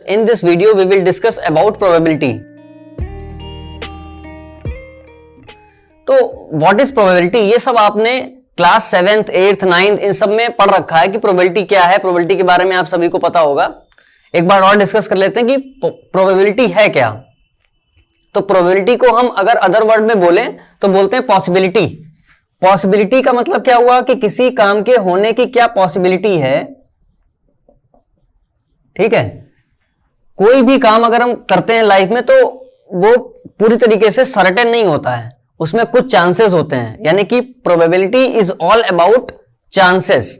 In this video, we will discuss about probability. तो what is probability? ये सब आपने क्लास 7th, 8th, 9th इन सब में पढ़ रखा है कि प्रोबेबिलिटी क्या है। प्रोबेबिलिटी के बारे में आप सभी को पता होगा। एक बार और डिस्कस कर लेते हैं कि प्रोबेबिलिटी है क्या। तो प्रोबेबिलिटी को हम अगर अदर वर्ड में बोलें तो बोलते हैं पॉसिबिलिटी। पॉसिबिलिटी का मतलब क्या हुआ कि किसी काम के होने की क्या पॉसिबिलिटी है। ठीक है, कोई भी काम अगर हम करते हैं लाइफ में तो वो पूरी तरीके से सर्टेन नहीं होता है, उसमें कुछ चांसेस होते हैं। यानी कि probability is all about chances.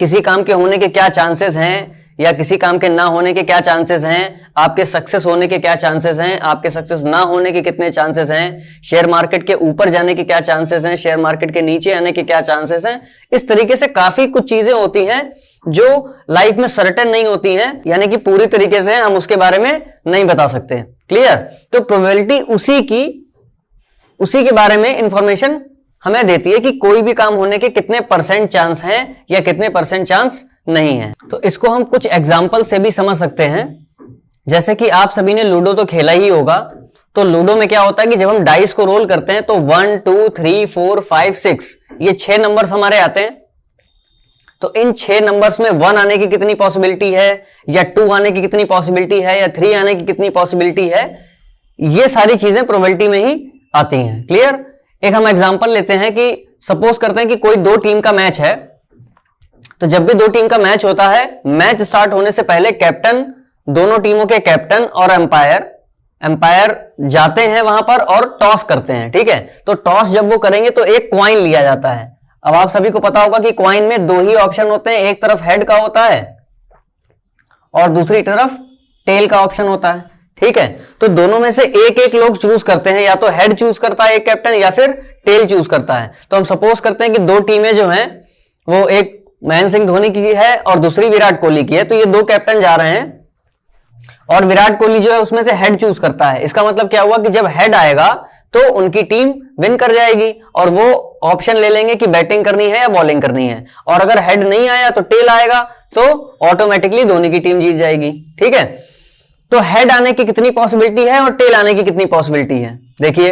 किसी काम के होने के क्या चांसेस हैं या किसी काम के ना होने के क्या चांसेस हैं, आपके सक्सेस होने के क्या चांसेस हैं, आपके सक्सेस ना होने के कितने चांसेस हैं, शेयर मार्केट के ऊपर जाने के क्या चांसेस हैं, शेयर मार्केट के नीचे आने के क्या चांसेस हैं। इस तरीके से काफी कुछ चीजें होती हैं जो लाइफ में सर्टेन नहीं होती हैं, यानी कि पूरी तरीके से हम उसके बारे में नहीं बता सकते। क्लियर? तो प्रोबेबिलिटी उसी के बारे में इंफॉर्मेशन हमें देती है कि कोई भी काम होने के कितने परसेंट चांस हैं या कितने परसेंट चांस नहीं है। तो इसको हम कुछ एग्जाम्पल से भी समझ सकते हैं। जैसे कि आप सभी ने लूडो तो खेला ही होगा। तो लूडो में क्या होता है कि जब हम डाइस को रोल करते हैं तो 1 2 3 4 5 6 ये 6 नंबर्स हमारे आते हैं। तो इन 6 नंबर्स में 1 आने की कितनी पॉसिबिलिटी है या 2 आने की कितनी पॉसिबिलिटी है या 3 आने की कितनी पॉसिबिलिटी है, ये सारी चीजें प्रोबेबिलिटी में ही आती हैं। क्लियर? एक हम एग्जांपल लेते हैं कि सपोज करते हैं कि कोई दो टीम का मैच है। तो जब भी दो टीम का मैच होता है, मैच स्टार्ट होने से पहले कैप्टन, दोनों टीमों के कैप्टन और एम्पायर जाते हैं वहां पर और टॉस करते हैं। ठीक है, तो टॉस जब वो करेंगे तो एक क्वाइन लिया जाता है। अब आप सभी को पता होगा कि क्वाइन में 2 ही ऑप्शन होते हैं, एक तरफ हेड का होता है और दूसरी तरफ टेल का ऑप्शन होता है। ठीक है, तो दोनों में से एक एक लोग चूज करते हैं, या तो हेड चूज करता है एक कैप्टन या फिर टेल चूज करता है। तो हम सपोज करते हैं कि दो टीमें जो हैं वो एक महेंद्र सिंह धोनी की है और दूसरी विराट कोहली की है। तो ये दो कैप्टन जा रहे हैं और विराट कोहली जो है उसमें से हेड चूज करता है। इसका मतलब क्या हुआ कि जब हेड आएगा तो उनकी टीम विन कर जाएगी और वो ऑप्शन ले लेंगे कि बैटिंग करनी है या बॉलिंग करनी है। और अगर हेड नहीं आया तो टेल आएगा तो ऑटोमेटिकली धोनी की टीम जीत जाएगी। ठीक है, तो हेड आने की कितनी पॉसिबिलिटी है और टेल आने की कितनी पॉसिबिलिटी है। देखिए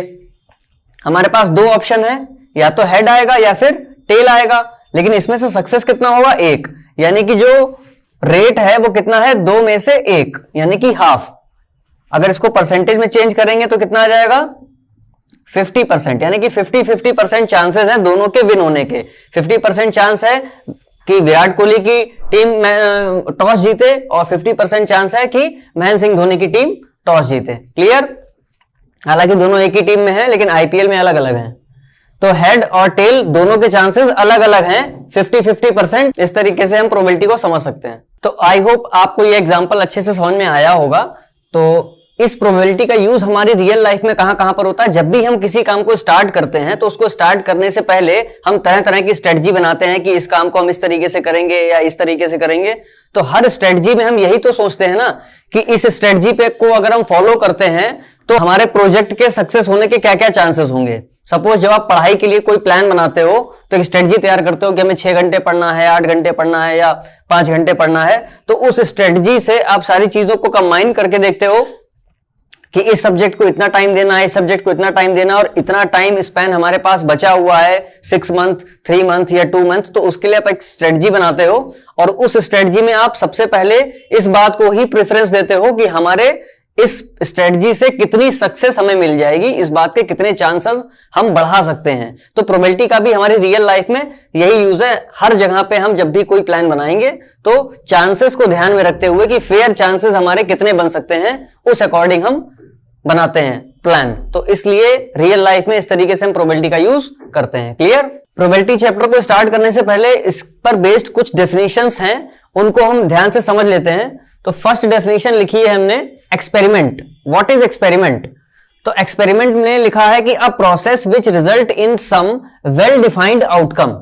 हमारे पास 2 ऑप्शन है, या तो हेड आएगा या फिर टेल आएगा, लेकिन इसमें से सक्सेस कितना होगा? 1। यानी कि जो रेट है वो कितना है? 2 में से 1 यानी कि हाफ। अगर इसको परसेंटेज में चेंज करेंगे तो कितना आ जाएगा? 50%। यानी कि 50-50% चांसेस है दोनों के विन होने के। 50% चांस है कि विराट कोहली की टीम टॉस जीते और 50% चांस है कि महेंद्र सिंह धोनी की टीम टॉस जीते। क्लियर? हालांकि दोनों एक ही टीम में है लेकिन आईपीएल में अलग अलग हैं। तो हेड और टेल दोनों के चांसेस अलग अलग हैं, 50-50%। इस तरीके से हम प्रोबेबिलिटी को समझ सकते हैं। तो आई होप आपको ये एग्जांपल अच्छे से समझ में आया होगा। तो इस प्रोबेबिलिटी का यूज हमारी रियल लाइफ में कहां कहां पर होता है? जब भी हम किसी काम को स्टार्ट करते हैं तो उसको स्टार्ट करने से पहले हम तरह तरह की स्ट्रेटजी बनाते हैं कि इस काम को हम इस तरीके से करेंगे या इस तरीके से करेंगे। तो हर स्ट्रेटजी में हम यही तो सोचते हैं ना कि इस स्ट्रेटजी पे को अगर हम फॉलो करते हैं तो हमारे प्रोजेक्ट के सक्सेस होने के क्या क्या चांसेस होंगे। सपोज जब आप पढ़ाई के लिए कोई प्लान बनाते हो तो एक स्ट्रेटजी तैयार करते हो कि हमें 6 घंटे पढ़ना है, 8 घंटे पढ़ना है या 5 घंटे पढ़ना है। तो उस स्ट्रेटजी से आप सारी चीजों को कंबाइन करके देखते हो कि इस सब्जेक्ट को इतना टाइम देना है, इस सब्जेक्ट को इतना टाइम देना, और इतना टाइम स्पैन हमारे पास बचा हुआ है 6 मंथ, 3 मंथ या 2 मंथ। तो उसके लिए आप एक स्ट्रेटजी बनाते हो और उस स्ट्रेटजी में आप सबसे पहले इस बात को ही प्रेफरेंस देते हो कि हमारे इस स्ट्रेटजी से कितनी सक्सेस हमें मिल जाएगी, इस बात के कितने चांसेस हम बढ़ा सकते हैं। तो प्रोबेबिलिटी का भी हमारी रियल लाइफ में यही यूज है। हर जगह पे हम जब भी कोई प्लान बनाएंगे तो चांसेस को ध्यान में रखते हुए कि फेयर चांसेस हमारे कितने बन सकते हैं, उस अकॉर्डिंग हम बनाते हैं प्लान। तो इसलिए रियल लाइफ में इस तरीके से हम प्रोबेबिलिटी का यूज करते हैं। क्लियर? प्रोबेबिलिटी चैप्टर को स्टार्ट करने से पहले इस पर बेस्ड कुछ डेफिनेशंस हैं, उनको हम ध्यान से समझ लेते हैं। तो फर्स्ट डेफिनेशन लिखी है हमने, एक्सपेरिमेंट। What is experiment? तो एक्सपेरिमेंट में लिखा है कि a process which result in some well defined outcome.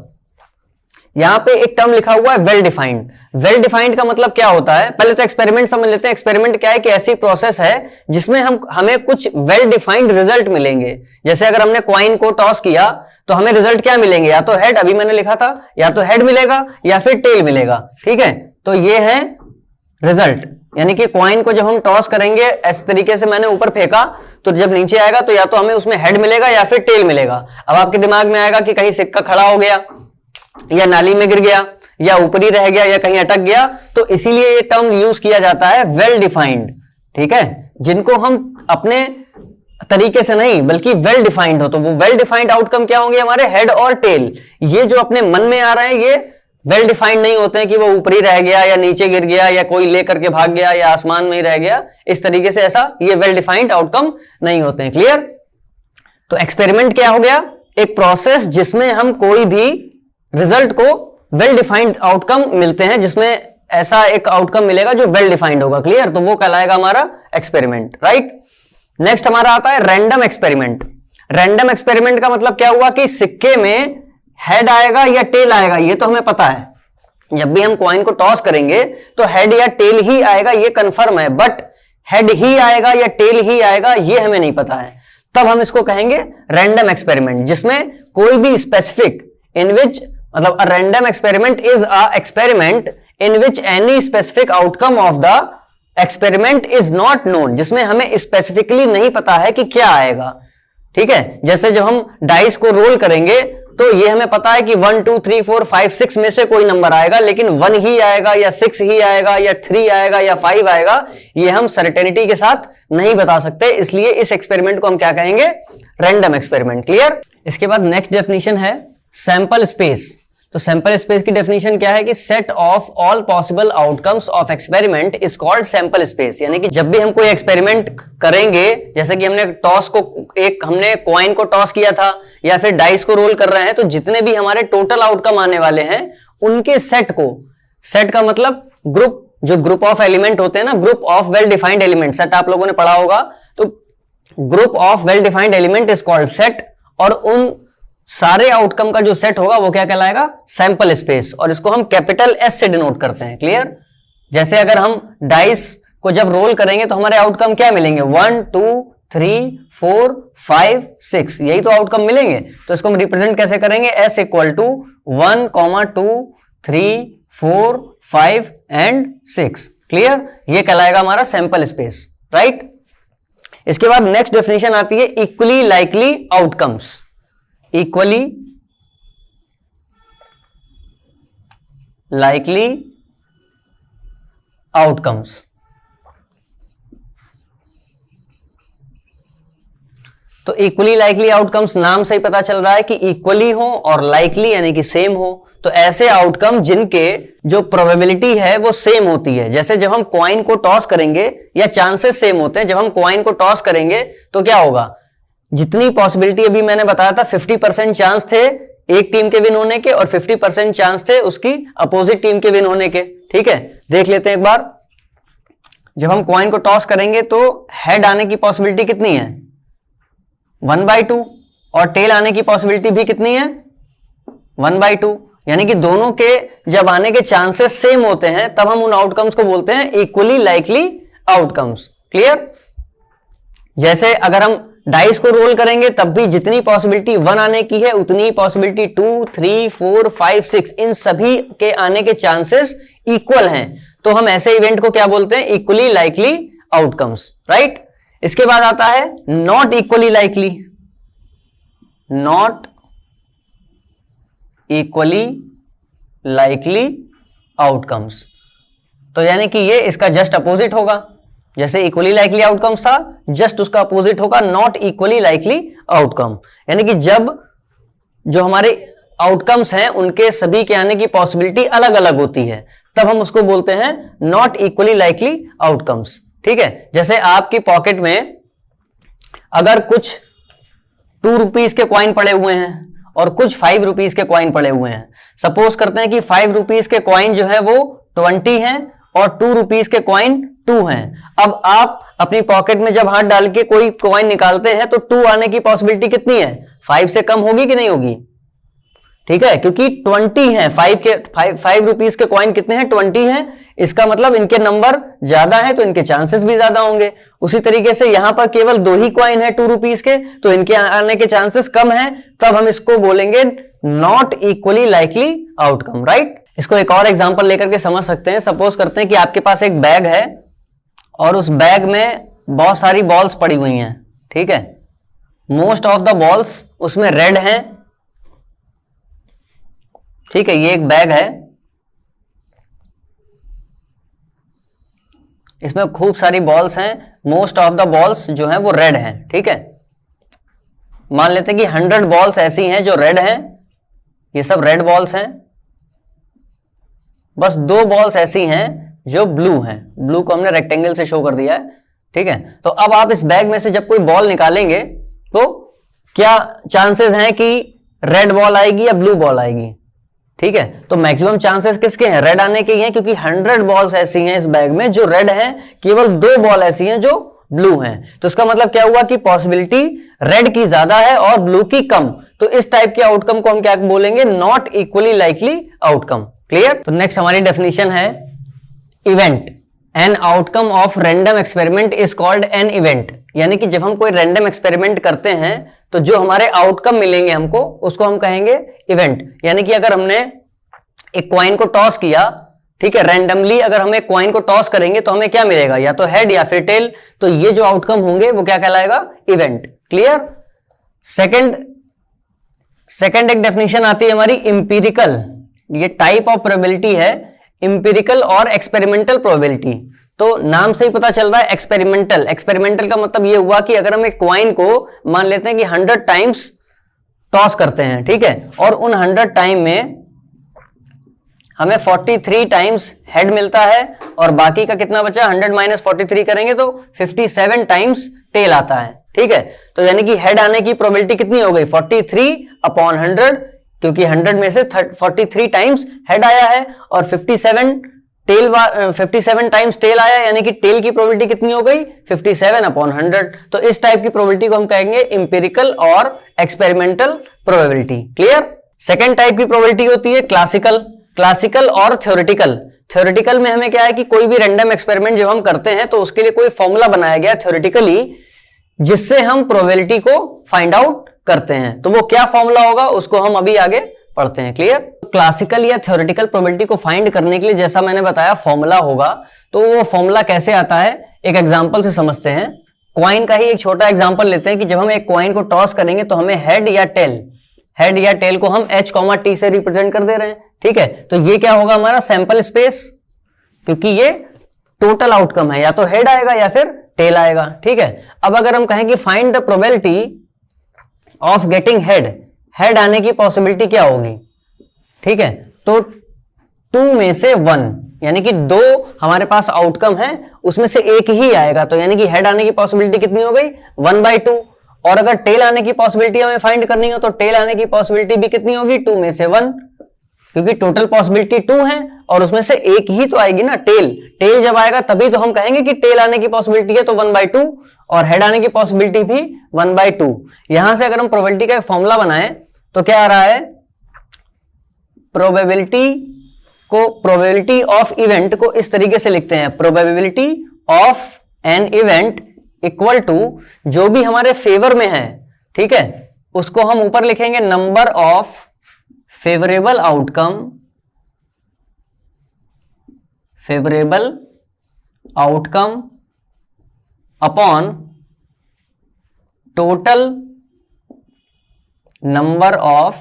यहां पे एक टर्म लिखा हुआ है वेल डिफाइंड। वेल डिफाइंड का मतलब क्या होता है? पहले तो एक्सपेरिमेंट समझ लेते हैं। एक्सपेरिमेंट क्या है कि ऐसी प्रोसेस है जिसमें हमें कुछ वेल डिफाइंड रिजल्ट मिलेंगे। जैसे अगर हमने क्वाइन को टॉस किया तो हमें रिजल्ट क्या मिलेंगे? या तो हेड, अभी मैंने लिखा था, या तो हेड मिलेगा या फिर टेल मिलेगा। ठीक है, तो ये है रिजल्ट, यानी कि कॉइन को जब हम टॉस करेंगे इस तरीके से, मैंने ऊपर फेंका तो जब नीचे आएगा तो या तो हमें उसमें हेड मिलेगा या फिर टेल मिलेगा। अब आपके दिमाग में आएगा कि कहीं सिक्का खड़ा हो गया या नाली में गिर गया या ऊपरी रह गया या कहीं अटक गया, तो इसीलिए ये टर्म यूज किया जाता है वेल डिफाइंड। ठीक है, जिनको हम अपने तरीके से नहीं बल्कि वेल डिफाइंड हो, तो वो वेल डिफाइंड आउटकम क्या होंगे हमारे, हेड और टेल। ये जो अपने मन में आ रहे हैं ये वेल डिफाइंड नहीं होते हैं कि वो ऊपरी रह गया या नीचे गिर गया या कोई लेकर के भाग गया या आसमान में ही रह गया, इस तरीके से ऐसा ये वेल डिफाइंड आउटकम नहीं होते हैं। क्लियर? तो एक्सपेरिमेंट क्या हो गया, एक प्रोसेस जिसमें हम कोई भी रिजल्ट को वेल डिफाइंड आउटकम मिलते हैं, जिसमें ऐसा एक आउटकम मिलेगा जो वेल डिफाइंड होगा। क्लियर? तो वो कहलाएगा हमारा एक्सपेरिमेंट। राइट? नेक्स्ट हमारा आता है रैंडम एक्सपेरिमेंट। रैंडम एक्सपेरिमेंट का मतलब क्या हुआ कि सिक्के में हेड आएगा या टेल आएगा, ये तो हमें पता है। जब भी हम कॉइन को टॉस करेंगे तो हेड या टेल ही आएगा, ये कंफर्म है, बट हेड ही आएगा या टेल ही आएगा ये हमें नहीं पता है। तब हम इसको कहेंगे रैंडम एक्सपेरिमेंट, जिसमें कोई भी स्पेसिफिक इन विच, मतलब a random experiment is a experiment in which any specific outcome of the experiment is not known, जिसमें हमें स्पेसिफिकली नहीं पता है कि क्या आएगा। ठीक है, जैसे जब हम डाइस को रोल करेंगे तो ये हमें पता है कि 1 2 3 4 5 6 में से कोई नंबर आएगा, लेकिन 1 ही आएगा या 6 ही आएगा या 3 आएगा या 5 आएगा, ये हम सर्टेनिटी के साथ नहीं बता सकते। इसलिए इस एक्सपेरिमेंट को हम क्या कहेंगे, रैंडम एक्सपेरिमेंट। क्लियर? इसके बाद नेक्स्ट डेफिनेशन है सैंपल स्पेस। तो सैंपल स्पेस की डेफिनेशन क्या है कि set of all possible outcomes of experiment is called sample space. यानी कि जब भी हम कोई एक्सपेरिमेंट करेंगे, जैसे कि हमने टॉस को, हमने कॉइन को टॉस किया था या फिर डाइस को रोल कर रहे हैं, तो जितने भी हमारे टोटल आउटकम आने वाले हैं उनके सेट को, सेट का मतलब ग्रुप, जो ग्रुप ऑफ एलिमेंट होते हैं ना, group of well defined element, set आप लोगों ने पढ़ा होगा। तो group of well defined element is called set, और उन सारे आउटकम का जो सेट होगा वो क्या कहलाएगा, सैंपल स्पेस, और इसको हम कैपिटल एस से डिनोट करते हैं। क्लियर? जैसे अगर हम डाइस को जब रोल करेंगे तो हमारे आउटकम क्या मिलेंगे, 1 2 3 4 5 6, यही तो आउटकम मिलेंगे। तो इसको हम रिप्रेजेंट कैसे करेंगे, S equal to 1 2 3 4 5 and 6। Clear? ये कहलाएगा हमारा सैंपल स्पेस। राइट? इसके बाद नेक्स्ट डेफिनेशन आती है equally likely outcomes. Equally likely outcomes, तो इक्वली लाइकली आउटकम्स नाम से ही पता चल रहा है कि इक्वली हो और लाइकली यानी कि सेम हो। तो ऐसे आउटकम जिनके जो प्रोबेबिलिटी है वो सेम होती है। जैसे जब हम कॉइन को टॉस करेंगे या चांसेस सेम होते हैं, जब हम कॉइन को टॉस करेंगे तो क्या होगा, जितनी पॉसिबिलिटी अभी मैंने बताया था 50% चांस थे एक टीम के विन होने के और 50% चांस थे उसकी अपोजिट टीम के विन होने के। ठीक है, देख लेते हैं एक बार। जब हम कॉइन को टॉस करेंगे तो हेड आने की पॉसिबिलिटी कितनी है, 1/2, और टेल आने की पॉसिबिलिटी भी कितनी है, 1/2। यानी कि दोनों के जब आने के चांसेस सेम होते हैं तब हम उन आउटकम्स को बोलते हैं इक्वली लाइकली आउटकम्स। क्लियर? जैसे अगर हम डाइस को रोल करेंगे तब भी जितनी पॉसिबिलिटी 1 आने की है उतनी पॉसिबिलिटी 2 3 4 5 6, इन सभी के आने के चांसेस इक्वल हैं। तो हम ऐसे इवेंट को क्या बोलते हैं, इक्वली लाइकली आउटकम्स। राइट? इसके बाद आता है not equally likely. Not equally likely outcomes, तो यानी कि ये इसका जस्ट अपोजिट होगा। जैसे इक्वली लाइकली आउटकम्स था, जस्ट उसका अपोजिट होगा नॉट इक्वली लाइकली आउटकम। यानी कि जब जो हमारे आउटकम्स हैं उनके सभी के आने की पॉसिबिलिटी अलग अलग होती है, तब हम उसको बोलते हैं नॉट इक्वली लाइकली आउटकम्स। ठीक है, जैसे आपकी पॉकेट में अगर कुछ 2 रुपीज के कॉइन पड़े हुए हैं और कुछ 5 रुपीज के कॉइन पड़े हुए हैं। सपोज करते हैं कि 5 रुपीज के कॉइन जो है वो 20 हैं और 2 रुपीज के कॉइन 2 हैं। अब आप अपनी पॉकेट में जब हाथ डाल के कोई कॉइन निकालते हैं तो 2 आने की पॉसिबिलिटी कितनी है, 5 से कम होगी कि नहीं होगी? ठीक है, क्योंकि 20 हैं, 5 रुपीज के कॉइन कितने हैं, 20 हैं। इसका मतलब इनके नंबर ज्यादा है तो इनके चांसेस भी ज्यादा होंगे। उसी तरीके से यहां पर केवल 2 ही कॉइन है 2 रुपीज के, तो इनके आने के चांसेस कम हैं, तब हम इसको बोलेंगे not equally likely outcome. Right? इसको एक और एग्जांपल लेकर के समझ सकते हैं। सपोज करते हैं कि आपके पास एक बैग है और उस बैग में बहुत सारी बॉल्स पड़ी हुई हैं, ठीक है। मोस्ट ऑफ द बॉल्स उसमें रेड हैं, ठीक है। ये एक बैग है, इसमें खूब सारी बॉल्स हैं, मोस्ट ऑफ द बॉल्स जो हैं वो रेड हैं, ठीक है। मान लेते हैं कि 100 बॉल्स ऐसी हैं जो रेड हैं, ये सब रेड बॉल्स हैं। बस 2 बॉल्स ऐसी हैं जो ब्लू हैं, ब्लू को हमने रेक्टेंगल से शो कर दिया है, ठीक है। तो अब आप इस बैग में से जब कोई बॉल निकालेंगे तो क्या चांसेस हैं कि रेड बॉल आएगी या ब्लू बॉल आएगी, ठीक है। तो मैक्सिमम चांसेस किसके हैं, रेड आने के ही हैं, क्योंकि 100 बॉल्स ऐसी हैं इस बैग में जो रेड हैं, केवल 2 बॉल ऐसी हैं जो ब्लू हैं। तो इसका मतलब क्या हुआ कि पॉसिबिलिटी रेड की ज्यादा है और ब्लू की कम। तो इस टाइप के आउटकम को हम क्या बोलेंगे, not equally likely outcome. Clear. तो नेक्स्ट हमारी डेफिनेशन है event. An outcome of random experiment is called an event. यानी कि जब हम कोई रैंडम एक्सपेरिमेंट करते हैं तो जो हमारे आउटकम मिलेंगे हमको, उसको हम कहेंगे इवेंट। यानी कि अगर हमने एक कॉइन को टॉस किया, ठीक है, रैंडमली अगर हम एक कॉइन को टॉस करेंगे तो हमें क्या मिलेगा, या तो हेड या फिर टेल। तो ये जो आउटकम होंगे वो क्या कहलाएगा, इवेंट। क्लियर। सेकंड एक डेफिनेशन आती है हमारी इंपीरिकल। ये टाइप ऑफ प्रोबेबिलिटी है, इंपीरिकल और एक्सपेरिमेंटल प्रोबेबिलिटी। तो नाम से ही पता चल रहा है एक्सपेरिमेंटल। एक्सपेरिमेंटल का मतलब ये हुआ कि अगर हम एक कॉइन को मान लेते हैं कि 100 टाइम्स टॉस करते हैं, ठीक है, और उन 100 टाइम में हमें 43 टाइम्स हेड मिलता है और बाकी का कितना बचा, 100 माइनस 43 करेंगे तो 57 टाइम्स टेल आता है, ठीक है। तो यानी कि हेड आने की प्रोबेबिलिटी कितनी हो गई, 43/100, क्योंकि 100 में से 43 टाइम्स हेड आया है और 57 टाइम्स टेल आया, यानी कि टेल की प्रोबेबिलिटी कितनी हो गई, 57/100। तो इस टाइप की प्रोबेबिलिटी को हम कहेंगे इंपेरिकल और experimental probability. Clear. Second type की प्रोबेबिलिटी होती है क्लासिकल और थ्योरेटिकल। थ्योरेटिकल में हमें क्या है कि कोई भी रैंडम एक्सपेरिमेंट जब हम करते हैं तो उसके लिए कोई फॉर्मूला बनाया गया थ्योरेटिकली, जिससे हम प्रोबेबिलिटी को फाइंड आउट करते हैं। तो वो क्या फॉर्मूला होगा उसको हम अभी आगे पढ़ते हैं। क्लियर। क्लासिकल या थ्योरेटिकल प्रोबेबिलिटी को फाइंड करने के लिए जैसा मैंने बताया फॉर्मूला होगा। तो वो फॉर्मूला कैसे आता है, एक एग्जांपल से समझते हैं। क्वाइन का ही एक छोटा एग्जांपल लेते हैं कि जब हम एक क्वाइन को टॉस करेंगे तो हमें हेड या टेल को हम H, T से रिप्रेजेंट कर दे रहे हैं, ठीक है। तो ये क्या होगा हमारा सैंपल स्पेस, क्योंकि ये टोटल आउटकम है, या तो हेड आएगा या फिर टेल आएगा, ठीक है। अब अगर हम कहें कि find the probability of getting head आने की पॉसिबिलिटी क्या होगी, ठीक है, तो 2 में से 1, यानी कि 2 हमारे पास आउटकम है, उसमें से एक ही आएगा। तो यानी कि हेड आने की पॉसिबिलिटी कितनी हो गई, 1/2। और अगर टेल आने की पॉसिबिलिटी हमें फाइंड करनी हो तो टेल आने की पॉसिबिलिटी भी कितनी होगी, 2 में से 1, क्योंकि टोटल पॉसिबिलिटी 2 है और उसमें से एक ही तो आएगी ना, टेल जब आएगा तभी तो हम कहेंगे कि टेल आने की पॉसिबिलिटी है, तो 1/2, और हेड आने की पॉसिबिलिटी भी 1/2। यहां से अगर हम प्रोबेबिलिटी का एक फॉर्मूला बनाएं तो क्या आ रहा है, प्रोबेबिलिटी ऑफ इवेंट को इस तरीके से लिखते हैं, probability of an event equal to जो भी हमारे फेवर में है, ठीक है, उसको हम ऊपर लिखेंगे number of favourable outcome upon total number of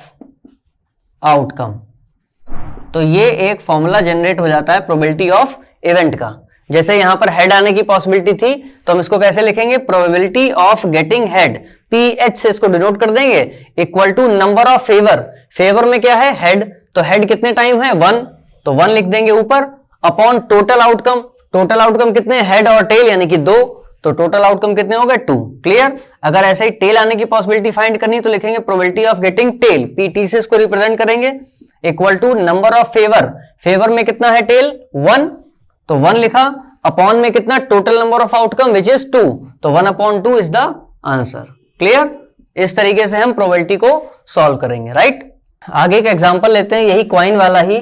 outcome. तो ये एक फॉर्मूला जनरेट हो जाता है प्रोबेबिलिटी ऑफ इवेंट का। जैसे यहां पर हेड आने की पॉसिबिलिटी थी तो हम इसको कैसे लिखेंगे, probability of getting head, PH से इसको डिनोट कर देंगे, equal to number of favour में क्या है, हेड, तो हेड कितने टाइम है, 1, तो 1 लिख देंगे ऊपर, अपॉन टोटल आउटकम कितने, हेड और टेल यानी कि 2, तो टोटल आउटकम कितने हो गए, 2। क्लियर। अगर ऐसे ही टेल आने की पॉसिबिलिटी फाइंड करनी तो लिखेंगे probability of getting tail, PT से इसको रिप्रेजेंट करेंगे, equal to number of favour में कितना है टेल, 1, तो 1 लिखा, अपॉन में कितना, total number of outcome which is 2, तो 1/2 इज द आंसर। क्लियर। इस तरीके से हम प्रोबेबिलिटी को सॉल्व करेंगे, राइट। आगे का एग्जांपल लेते हैं, यही क्वाइन वाला ही,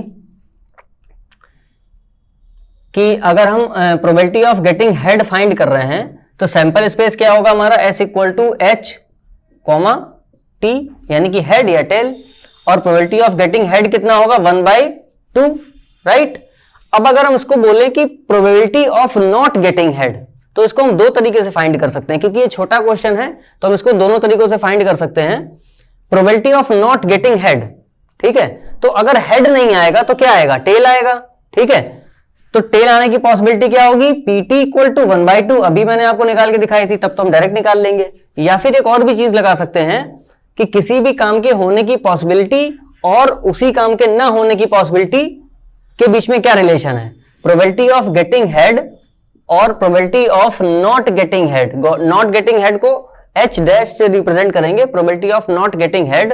कि अगर हम probability of getting head find कर रहे हैं तो सैंपल स्पेस क्या होगा हमारा, S = H, T, यानी कि हेड या टेल, और प्रोबेबिलिटी ऑफ गेटिंग हेड कितना होगा, 1/2, 2, राइट। अब अगर हम इसको बोले कि probability of not getting head, तो इसको हम दो तरीके से फाइंड कर सकते हैं, क्योंकि ये छोटा क्वेश्चन है तो हम इसको दोनों तरीकों से फाइंड कर सकते हैं। Probability of not getting head, ठीक है, तो अगर हेड नहीं आएगा तो क्या आएगा, टेल आएगा, ठीक है। तो टेल आने की पॉसिबिलिटी क्या होगी, पीटी इक्वल टू 1/2, अभी मैंने आपको निकाल के दिखाई थी, तब तो हम डायरेक्ट निकाल लेंगे। या फिर एक और भी चीज लगा सकते हैं कि किसी भी काम के होने की पॉसिबिलिटी और उसी काम के ना होने की पॉसिबिलिटी के बीच में क्या रिलेशन है, प्रोबेबिलिटी ऑफ गेटिंग हेड और probability of not getting head. Not getting head को H डैश से रिप्रेजेंट करेंगे, probability of not getting head,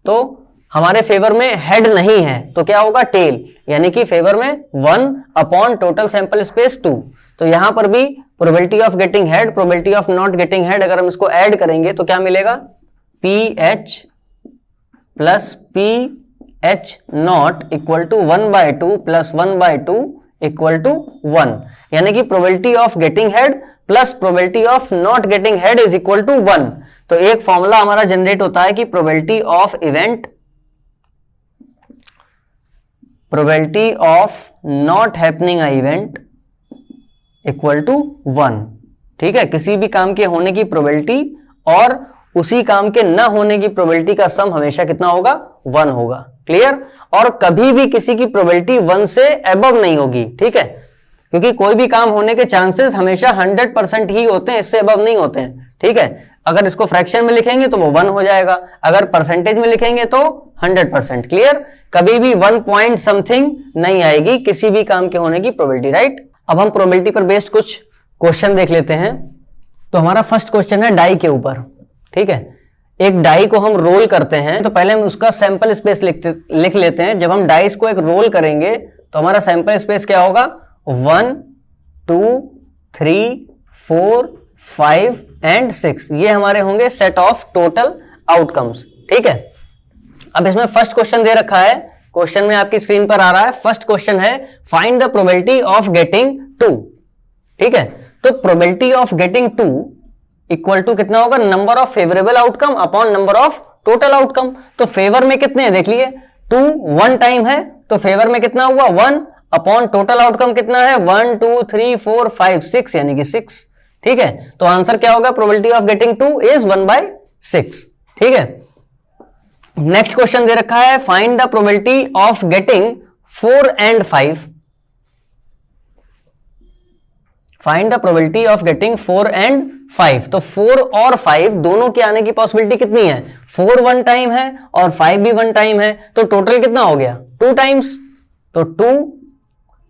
तो हमारे फेवर में हेड नहीं है तो क्या होगा, टेल, यानी कि फेवर में 1 अपॉन टोटल सैंपल स्पेस 2। तो यहां पर भी probability of getting head, probability of not getting head, अगर हम इसको ऐड करेंगे तो क्या मिलेगा, PH plus PH not equal to 1/2 plus 1/2 equal to 1, यानी कि probability of getting head plus probability of not getting head is equal to 1। तो एक फॉर्मूला हमारा जनरेट होता है कि probability of event, probability of not happening a event equal to 1, ठीक है। किसी भी काम के होने की प्रोबेबिलिटी और उसी काम के न होने की प्रोबेबिलिटी का सम हमेशा कितना होगा, 1 होगा, क्लियर। और कभी भी किसी की प्रोबेबिलिटी 1 से अबव नहीं होगी, ठीक है, क्योंकि कोई भी काम होने के चांसेस हमेशा 100% ही होते हैं, इससे अबव नहीं होते हैं, ठीक है। अगर इसको फ्रैक्शन में लिखेंगे तो वो 1 हो जाएगा, अगर परसेंटेज में लिखेंगे तो 100%, क्लियर। कभी भी 1 पॉइंट समथिंग नहीं आएगी किसी भी काम के होने की प्रोबेबिलिटी, राइट। अब हम प्रोबेबिलिटी पर बेस्ड कुछ क्वेश्चन देख लेते हैं। तो हमारा फर्स्ट क्वेश्चन है डाई के ऊपर, ठीक है। एक डाई को हम रोल करते हैं तो पहले हम उसका सैंपल स्पेस लिख लेते हैं। जब हम डाइस को एक रोल करेंगे तो हमारा सैंपल स्पेस क्या होगा, 1 2 3 4 5 एंड 6, ये हमारे होंगे सेट ऑफ टोटल आउटकम्स, ठीक है। अब इसमें फर्स्ट क्वेश्चन दे रखा है, क्वेश्चन में आपकी स्क्रीन पर आ रहा है। फर्स्ट क्वेश्चन है find the probability of getting 2, ठीक है। तो probability of getting 2 equal to कितना होगा, number of favourable outcome upon number of total outcome. तो फेवर में कितने हैं देख लिए, 2 1 टाइम है तो फेवर में कितना हुआ 1 अपॉन टोटल आउटकम कितना है 1 2 3 4 5 6, यानी कि 6, ठीक है। तो आंसर क्या होगा, प्रोबेबिलिटी ऑफ गेटिंग 2 इज 1/6, ठीक है। नेक्स्ट क्वेश्चन दे रखा है find the probability of getting 4 and 5, find the probability of getting 4 and 5। तो 4 और 5 दोनों के आने की पॉसिबिलिटी कितनी है, 4 1 टाइम है और 5 भी 1 टाइम है, तो टोटल कितना हो गया 2 टाइम्स। तो 2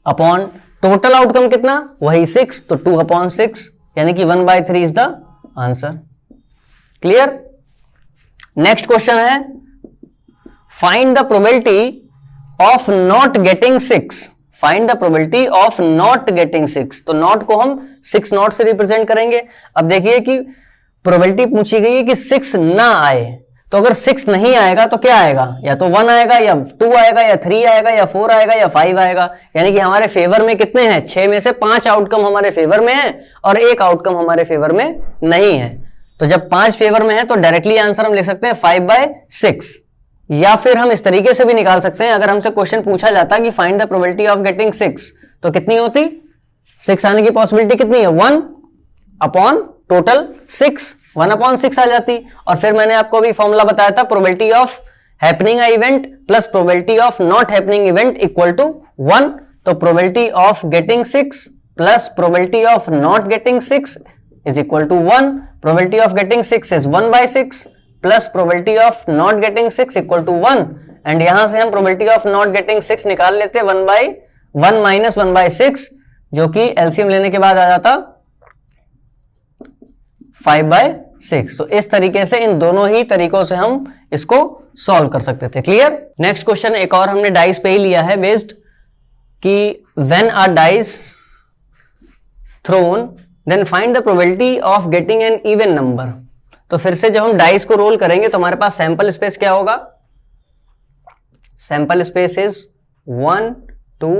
अपॉन टोटल आउटकम कितना, वही 6, तो 2 अपॉन 6, यानी कि 1/3 is the answer, clear. Next question है find the probability of not getting 6, find the probability of not getting 6। तो नॉट को हम 6 नॉट से रिप्रेजेंट करेंगे। अब देखिए कि प्रोबेबिलिटी पूछी गई है कि 6 ना आए, तो अगर 6 नहीं आएगा तो क्या आएगा, या तो 1 आएगा या 2 आएगा या 3 आएगा या 4 आएगा या 5 आएगा, यानी कि हमारे फेवर में कितने हैं, 6 में से 5 आउटकम हमारे फेवर में है और 1 आउटकम हमारे फेवर में नहीं है। तो जब 5 फेवर में है तो डायरेक्टली आंसर हम लिख सकते हैं 5/6, या फिर हम इस तरीके से भी निकाल सकते हैं। अगर हमसे क्वेश्चन पूछा जाता कि find the probability of getting 6, तो कितनी होती, 6 आने की पॉसिबिलिटी कितनी है, 1 अपॉन टोटल 6, 1 अपॉन 6 आ जाती। और फिर मैंने आपको अभी फॉर्मूला बताया था, probability of happening a event plus probability of not happening event equal to 1। तो probability of getting 6 plus probability of not getting 6 is equal to 1। Probability of getting 6 is 1/6 plus probability of not getting 6 equal to 1, and यहां से हम probability of not getting 6 निकाल लेते 1/1 minus 1/6, जो कि LCM लेने के बाद आ जाता 5/6। तो इस तरीके से इन दोनों ही तरीकों से हम इसको सॉल्व कर सकते थे, क्लियर। नेक्स्ट क्वेश्चन एक और हमने डाइस पे ही लिया है बेस्ड, कि when a dice thrown then find the probability of getting an even number. तो फिर से जब हम डाइस को रोल करेंगे तो हमारे पास सैंपल स्पेस क्या होगा, सैंपल स्पेस इज 1 2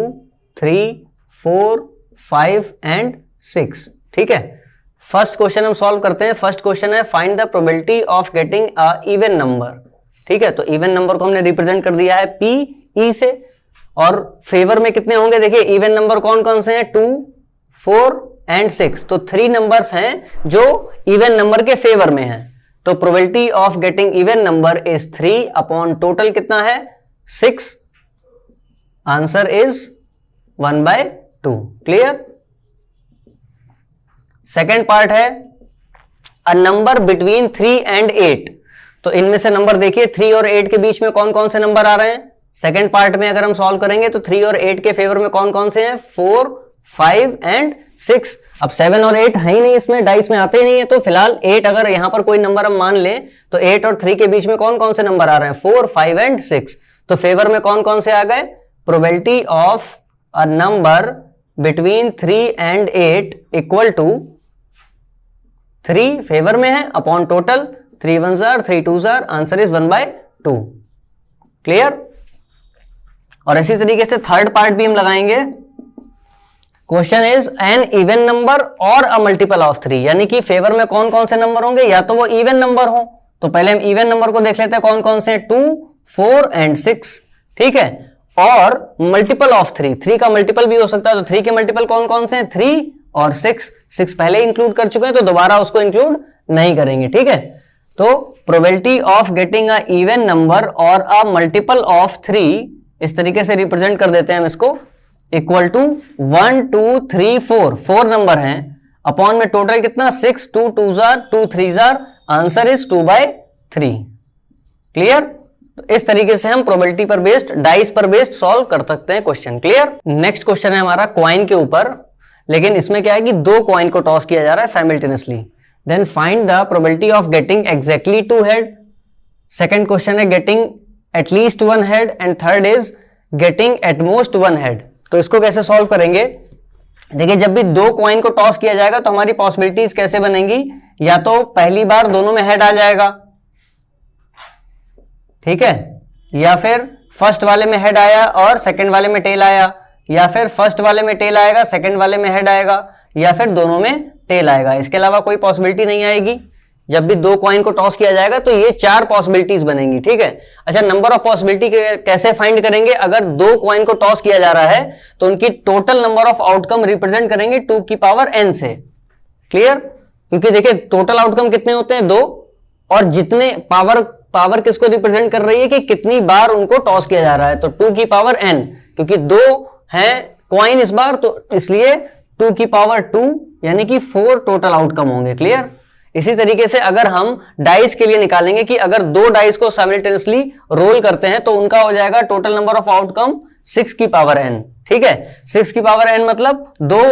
3 4 5 एंड 6, ठीक है। फर्स्ट क्वेश्चन हम सॉल्व करते हैं। फर्स्ट क्वेश्चन है find the probability of getting a even number, ठीक है। तो इवन नंबर को हमने रिप्रेजेंट कर दिया है P E से, और फेवर में कितने होंगे? देखिए इवन नंबर कौन कौन से हैं? 2, 4 एंड 6। तो 3 नंबर्स हैं जो इवन नंबर के फेवर में हैं। तो probability of getting even number is 3 upon total कितना है? 6। Answer is 1/2। Clear? Second part है अ नंबर बिटवीन 3 एंड 8। तो इनमें से नंबर देखिए 3 और 8 के बीच में कौन कौन से नंबर आ रहे हैं? सेकेंड पार्ट में अगर हम सॉल्व करेंगे तो 3 और 8 के फेवर में कौन कौन से हैं? 4, 5 एंड 6। अब 7 और 8 है ही नहीं, इसमें डाइस में आते ही नहीं है। तो फिलहाल 8 अगर यहां पर कोई नंबर हम मान लें तो 8 और 3 के बीच में कौन कौन से नंबर आ रहे हैं? 4, 5 एंड 6। तो फेवर में कौन कौन से आ गए? Probability of a number between 3 and 8 equal to 3 favour में है अपॉन टोटल 3 1 जार 3 2 जार। Answer is 1/2। क्लियर? और इसी तरीके से थर्ड पार्ट भी हम लगाएंगे। Question is an even number और अ मल्टीपल ऑफ 3, यानी कि फेवर में कौन कौन से नंबर होंगे? या तो वो इवन नंबर हो, तो पहले हम इवन नंबर को देख लेते हैं कौन कौन से? 2, 4 एंड 6। ठीक है? और मल्टीपल ऑफ 3, 3 का मल्टीपल भी हो सकता है। तो 3 के मल्टीपल कौन कौन से हैं? 3 और 6। 6 पहले इंक्लूड कर चुके हैं तो दोबारा उसको इंक्लूड नहीं करेंगे। ठीक है? तो probability of getting a even number और अ मल्टीपल ऑफ 3, इस तरीके से रिप्रेजेंट कर देते हैं हम इसको, इक्वल टू 1 2 3 4। 4 नंबर हैं अपॉन में टोटल कितना? 6, 2 2 jar 2 3 jar. Answer is 2/3। Clear? तो इस तरीके से हम प्रोबेबिलिटी पर बेस्ड, डाइस पर बेस्ड सॉल्व कर सकते हैं क्वेश्चन। क्लियर? नेक्स्ट क्वेश्चन है हमारा क्वाइन के ऊपर, लेकिन इसमें क्या है कि 2 क्वाइन को टॉस किया जा रहा है simultaneously. Then find the probability of getting exactly 2 head. Second question है getting at least 1 head and third is getting at most 1 head. तो इसको कैसे सॉल्व करेंगे? देखिए जब भी 2 कॉइन को टॉस किया जाएगा तो हमारी पॉसिबिलिटीज कैसे बनेंगी? या तो पहली बार दोनों में हेड आ जाएगा, ठीक है, या फिर फर्स्ट वाले में हेड आया और सेकंड वाले में टेल आया, या फिर फर्स्ट वाले में टेल आएगा सेकंड वाले में हेड आएगा, या फिर दोनों में टेल आएगा। इसके अलावा कोई पॉसिबिलिटी नहीं आएगी। जब भी 2 कॉइन को टॉस किया जाएगा तो ये 4 पॉसिबिलिटीज बनेंगी। ठीक है? अच्छा, नंबर ऑफ पॉसिबिलिटी कैसे फाइंड करेंगे? अगर 2 कॉइन को टॉस किया जा रहा है तो उनकी total number of outcome represent करेंगे 2 की पावर n से। क्लियर? क्योंकि देखिए टोटल आउटकम कितने होते हैं? 2, और जितने पावर किसको रिप्रेजेंट कर रही है कि कितनी बार उनको टॉस किया जा रहा है, तो 2 की पावर n, क्योंकि 2 हैं कॉइन इस बार तो इसलिए 2 की पावर 2 यानी कि 4 टोटल आउटकम होंगे। क्लियर? इसी तरीके से अगर हम डाइस के लिए निकालेंगे कि अगर 2 डाइस को साइमल्टेनियसली रोल करते हैं तो उनका हो जाएगा टोटल नंबर ऑफ आउटकम 6 की पावर n। ठीक है? 6 की पावर n मतलब 2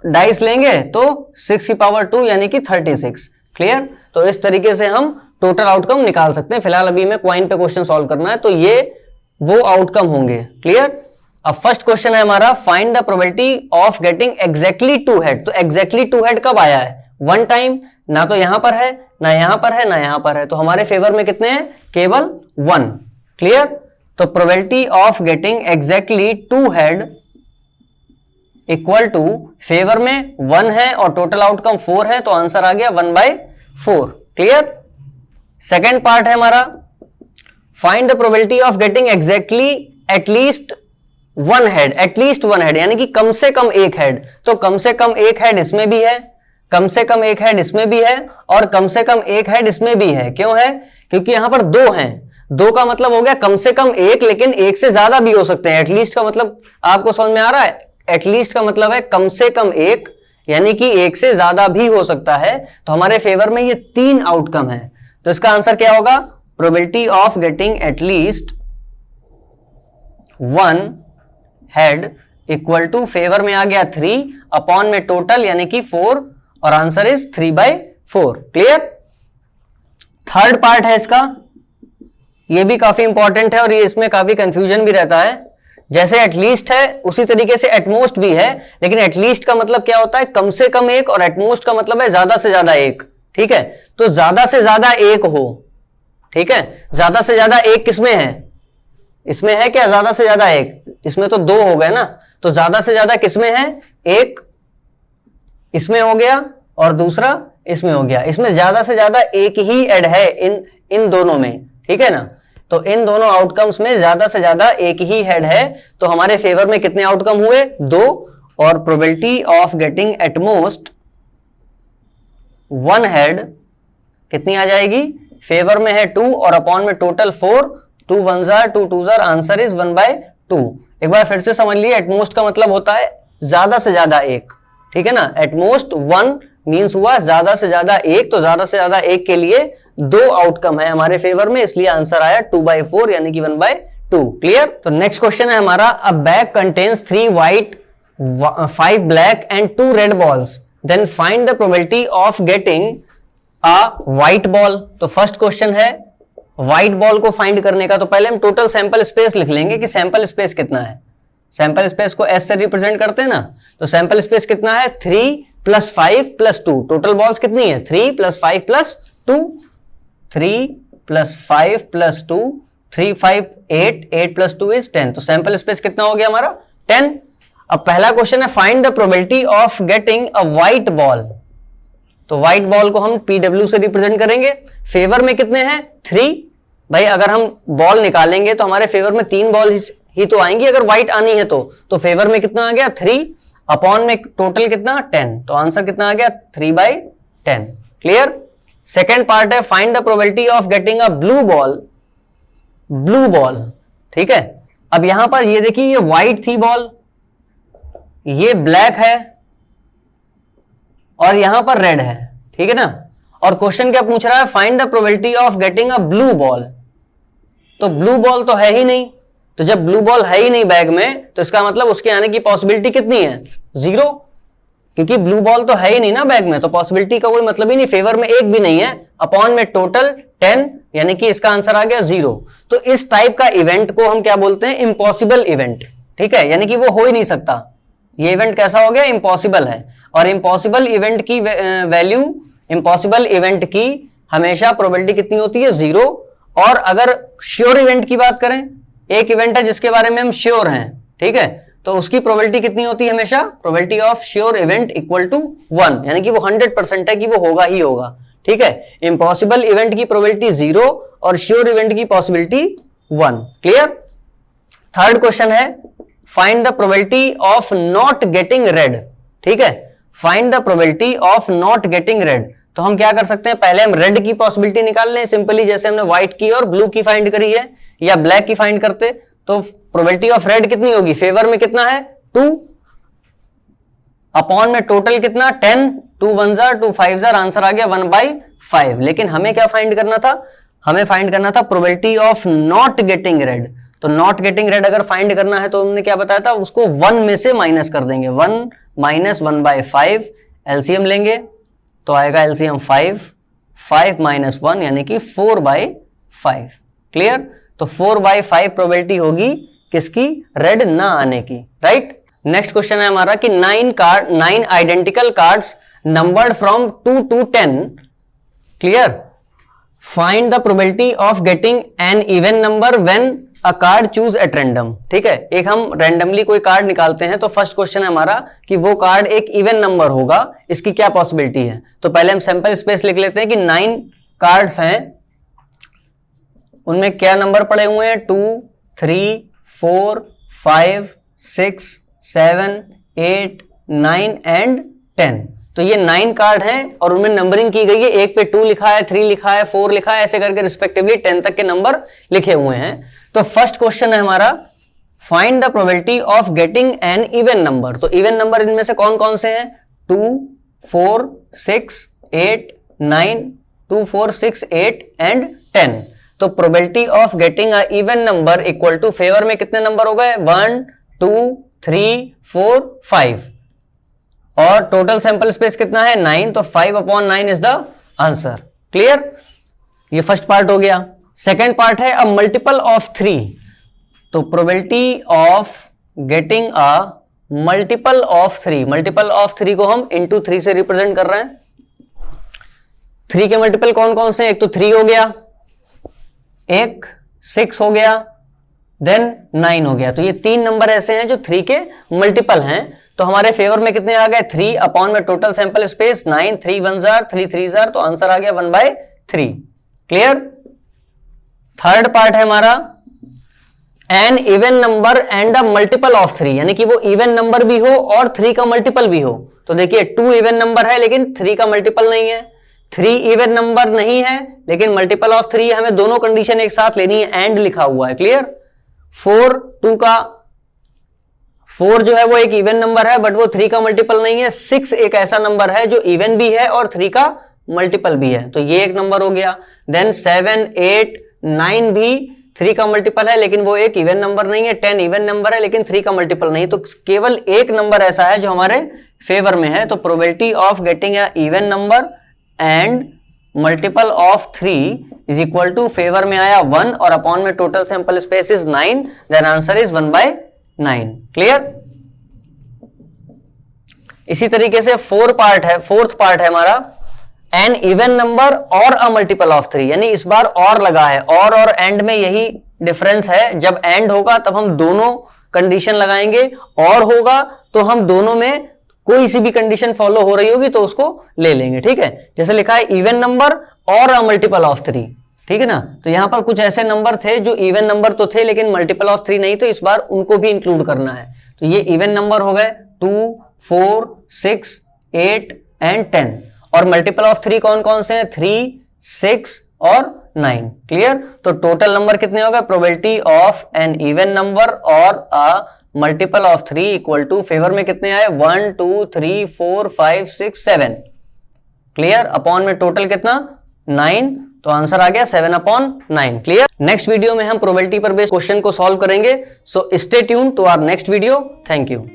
डाइस लेंगे तो 6 की पावर 2 यानी कि 36। क्लियर? तो इस तरीके से हम टोटल आउटकम निकाल सकते हैं। फिलहाल अभी हमें क्वाइन पे क्वेश्चन सॉल्व करना है, तो ये वो आउटकम होंगे। क्लियर? अब फर्स्ट क्वेश्चन है हमारा find the probability of getting exactly 2 head. तो एग्जैक्टली 2 हेड कब आया है? 1 टाइम, ना तो यहां पर है, ना यहां पर है, ना यहां पर है, तो हमारे फेवर में कितने हैं? केवल 1। क्लियर? तो probability of getting exactly 2 head equal to favour में 1 है और टोटल आउटकम 4 है, तो आंसर आ गया 1/4। क्लियर? सेकेंड पार्ट है हमारा find the probability of getting exactly at least 1 head. At least 1 head यानी कि कम से कम 1 हेड। तो कम से कम 1 हेड इसमें भी है, कम से कम 1 हेड इसमें भी है, और कम से कम 1 हेड इसमें भी है। क्यों है? क्योंकि यहां पर 2 हैं। 2 का मतलब हो गया कम से कम 1, लेकिन 1 से ज्यादा भी हो सकते हैं। एटलीस्ट का मतलब आपको समझ में आ रहा है? एटलीस्ट का मतलब है कम से कम 1, यानी कि 1 से ज्यादा भी हो सकता है। तो हमारे फेवर में ये 3 आउटकम है। तो इसका आंसर क्या होगा? Probability of getting at least 1 head equal to favour में आ गया 3 अपॉन में टोटल यानी कि 4, और answer is 3/4। Clear? Third part है इसका, ये भी काफी इंपॉर्टेंट है और ये इसमें काफी कंफ्यूजन भी रहता है। जैसे एटलीस्ट है उसी तरीके से एटमोस्ट भी है, लेकिन एटलीस्ट का मतलब क्या होता है? कम से कम 1, और एटमोस्ट का मतलब है ज्यादा से ज्यादा 1। ठीक है? तो ज्यादा से ज्यादा 1 हो। ठीक है? ज्यादा से ज्यादा 1 किसमें है? इसमें है क्या ज्यादा से ज्यादा 1? इसमें तो 2 हो गए ना, तो ज्यादा से ज्यादा किसमें है? 1 इसमें हो गया और दूसरा इसमें हो गया। इसमें ज्यादा से ज्यादा 1 ही ऐड है इन दोनों में। ठीक है ना? तो इन दोनों आउटकम्स में ज्यादा से ज्यादा एक ही हेड है, तो हमारे फेवर में कितने आउटकम हुए? 2। और probability of getting at most 1 head कितनी आ जाएगी? फेवर में है 2 और अपॉन में टोटल 4, 2 1 जार 2 2 जार, आंसर इज 1/2। एक बार फिर से समझ लिए, एटमोस्ट का मतलब होता है ज्यादा से ज्यादा एक, ठीक है ना। एटमोस्ट 1 मींस हुआ ज्यादा से ज्यादा एक, तो ज्यादा से ज्यादा एक के लिए 2 आउटकम है हमारे फेवर में, इसलिए आंसर आया 2/4 यानी कि 1/2। क्लियर? तो नेक्स्ट क्वेश्चन है हमारा, a bag contains 3 white 5 black and 2 red balls, then find the probability of getting a white ball. तो फर्स्ट क्वेश्चन है व्हाइट बॉल को फाइंड करने का। तो पहले हम टोटल सैंपल स्पेस लिख लेंगे कि सैंपल स्पेस कितना है। सैंपल स्पेस को एस से रिप्रेजेंट करते हैं ना, तो सैंपल स्पेस कितना है? 3 + 5 + 2। टोटल बॉल्स कितनी है? 3 + 5 + 2, 3 + 5 + 2, 3 5 8, 8 + 2 इज 10। तो सैंपल स्पेस कितना हो गया हमारा? 10। अब पहला क्वेश्चन है find the probability of getting a white ball. तो व्हाइट बॉल को हम PW से रिप्रेजेंट करेंगे। फेवर में कितने हैं? 3। भाई अगर हम बॉल निकालेंगे तो हमारे फेवर में 3 बॉल ही तो आएंगी अगर व्हाइट आनी है तो फेवर में कितना आ गया? 3 अपॉन में टोटल कितना? 10। तो आंसर कितना आ गया? 3/10। क्लियर? सेकेंड पार्ट है find the probability of getting a blue ball. Blue ball, ठीक है। अब यहां पर ये देखिए, ये व्हाइट थी बॉल, ये ब्लैक है और यहां पर रेड है, ठीक है ना। और क्वेश्चन क्या पूछ रहा है? Find the probability of getting a blue ball. तो ब्लू बॉल तो है ही नहीं, तो जब ब्लू बॉल है ही नहीं बैग में, तो इसका मतलब उसके आने की पॉसिबिलिटी कितनी है? 0, क्योंकि ब्लू बॉल तो है ही नहीं ना बैग में, तो पॉसिबिलिटी का कोई मतलब ही नहीं। फेवर में एक भी नहीं है, अपॉन में टोटल 10, यानी कि इसका आंसर आ गया 0। तो इस टाइप का इवेंट को हम क्या बोलते हैं? इम्पॉसिबल इवेंट, ठीक है, यानी कि वो हो ही नहीं सकता। ये इवेंट कैसा हो गया? इम्पॉसिबल है। और इम्पॉसिबल इवेंट की वैल्यू, इम्पॉसिबल इवेंट की हमेशा प्रोबेबिलिटी कितनी होती है? 0। और अगर श्योर इवेंट की बात करें, एक इवेंट है जिसके बारे में हम श्योर हैं, ठीक है, तो उसकी प्रोबेबिलिटी कितनी होती है हमेशा? Probability of sure event equal to 1, यानी कि वो 100% है कि वो होगा ही होगा, ठीक है। इम्पॉसिबल इवेंट की प्रोबेबिलिटी 0 और श्योर इवेंट की पॉसिबिलिटी 1। क्लियर? थर्ड क्वेश्चन है find the probability of not getting red, ठीक है। Find the probability of not getting red. तो हम क्या कर सकते हैं? पहले हम रेड की पॉसिबिलिटी निकाल लें सिंपली, जैसे हमने व्हाइट की और ब्लू की फाइंड करी है, या ब्लैक की फाइंड करते, तो प्रोबेबिलिटी ऑफ रेड कितनी होगी? फेवर में कितना है? 2 अपॉन में टोटल कितना? 10, 2 1 जार 2 5 जार, आंसर आ गया 1/5। लेकिन हमें क्या फाइंड करना था? हमें फाइंड करना था probability of not getting red. तो नॉट गेटिंग रेड अगर फाइंड करना है तो हमने क्या बताया था? उसको 1 में से माइनस कर देंगे, 1 - 1/5। एलसीएम लेंगे तो आएगा एलसीएम 5, 5 - 1 यानी कि 4/5। क्लियर? तो 4/5 प्रोबेबिलिटी होगी किसकी? रेड ना आने की, राइट। नेक्स्ट क्वेश्चन है हमारा कि 9 identical cards numbered from 2 to 10, clear, find the probability of getting an even number when a card choose at random. ठीक है, एक हम रैंडमली कोई कार्ड निकालते हैं, तो फर्स्ट क्वेश्चन है हमारा कि वो कार्ड एक इवन नंबर होगा, इसकी क्या पॉसिबिलिटी है। तो पहले हम सैंपल स्पेस लिख लेते हैं कि 9 कार्ड्स हैं, उनमें क्या नंबर पड़े हुए हैं? 2, 3, 4, 5, 6, 7, 8, 9 एंड 10। तो ये 9 कार्ड हैं और उनमें नंबरिंग की गई है, एक पे 2 लिखा है, 3 लिखा है, 4 लिखा है, ऐसे करके रिस्पेक्टिवली 10 तक के नंबर लिखे हुए हैं। तो फर्स्ट क्वेश्चन है हमारा find the probability of getting an even number. तो इवन नंबर इनमें से कौन कौन से हैं? 2, 4, 6, 8, 9, 2, 4, 6, 8 एंड 10। तो probability of getting a even number equal to, favour में कितने नंबर हो गए? 1, 2, 3, 4, 5 और टोटल सैंपल स्पेस कितना है? 9। तो 5/9 इज द आंसर। क्लियर? ये फर्स्ट पार्ट हो गया। सेकेंड पार्ट है अ मल्टीपल ऑफ 3। तो probability of getting a multiple of 3, multiple of 3 को हम इंटू 3 से रिप्रेजेंट कर रहे हैं। 3 के मल्टीपल कौन कौन से हैं? एक तो 3 हो गया, एक 6 हो गया, देन 9 हो गया। तो ये 3 नंबर ऐसे हैं जो 3 के मल्टीपल हैं। तो हमारे फेवर में कितने आ गए? 3 अपॉन में टोटल सैंपल स्पेस 9, 3 1 जार 3 3 जार, तो आंसर आ गया 1/3। क्लियर? थर्ड पार्ट है हमारा an even number and a multiple of 3, यानी कि वो इवन नंबर भी हो और 3 का मल्टीपल भी हो। तो देखिए 2 इवन नंबर है लेकिन 3 का मल्टीपल नहीं है, 3 इवन नंबर नहीं है लेकिन मल्टीपल ऑफ 3, हमें दोनों कंडीशन एक साथ लेनी है, एंड लिखा हुआ है, क्लियर। 4 जो है वो एक इवन नंबर है बट वो 3 का मल्टीपल नहीं है। 6 एक ऐसा नंबर है जो इवन भी है और 3 का मल्टीपल भी है, तो ये एक नंबर हो गया। देन 7, 8, 9 भी 3 का मल्टीपल है लेकिन वो एक इवन नंबर नहीं है। 10 इवन नंबर है लेकिन 3 का मल्टीपल नहीं, तो केवल एक नंबर ऐसा है जो हमारे फेवर में है। तो probability of getting a even number and multiple of 3 is equal to, favour में आया 1 और अपॉन में total sample space is 9, then answer is 1/9, clear. इसी तरीके से फोर्थ पार्ट है हमारा एन इवन नंबर और अ मल्टीपल ऑफ 3, यानी इस बार और लगा है, और एंड में यही डिफरेंस है। जब एंड होगा तब हम दोनों कंडीशन लगाएंगे, और होगा तो हम दोनों में कोई सी भी कंडीशन फॉलो हो रही होगी तो उसको ले लेंगे, ठीक है। जैसे लिखा है इवन नंबर और अ मल्टीपल ऑफ 3, ठीक है ना। तो यहां पर कुछ ऐसे नंबर थे जो इवन नंबर तो थे लेकिन मल्टीपल ऑफ 3 नहीं, तो इस बार उनको भी इंक्लूड करना है। तो ये इवन नंबर हो गए 2, 4, 6, 8 एंड 10, और मल्टीपल ऑफ 3 कौन कौन से हैं, 3, 6 और 9, क्लियर। तो टोटल नंबर कितने हो गए, probability of an even number और a multiple of 3 equal to, favour में कितने आए, 1, 2, 3, 4, 5, 6, 7, क्लियर। अपॉन में टोटल कितना, 9, तो आंसर आ गया 7/9, क्लियर। नेक्स्ट वीडियो में हम प्रोबेबिलिटी पर बेस्ड क्वेश्चन को सॉल्व करेंगे, so stay tuned to our next video. Thank you.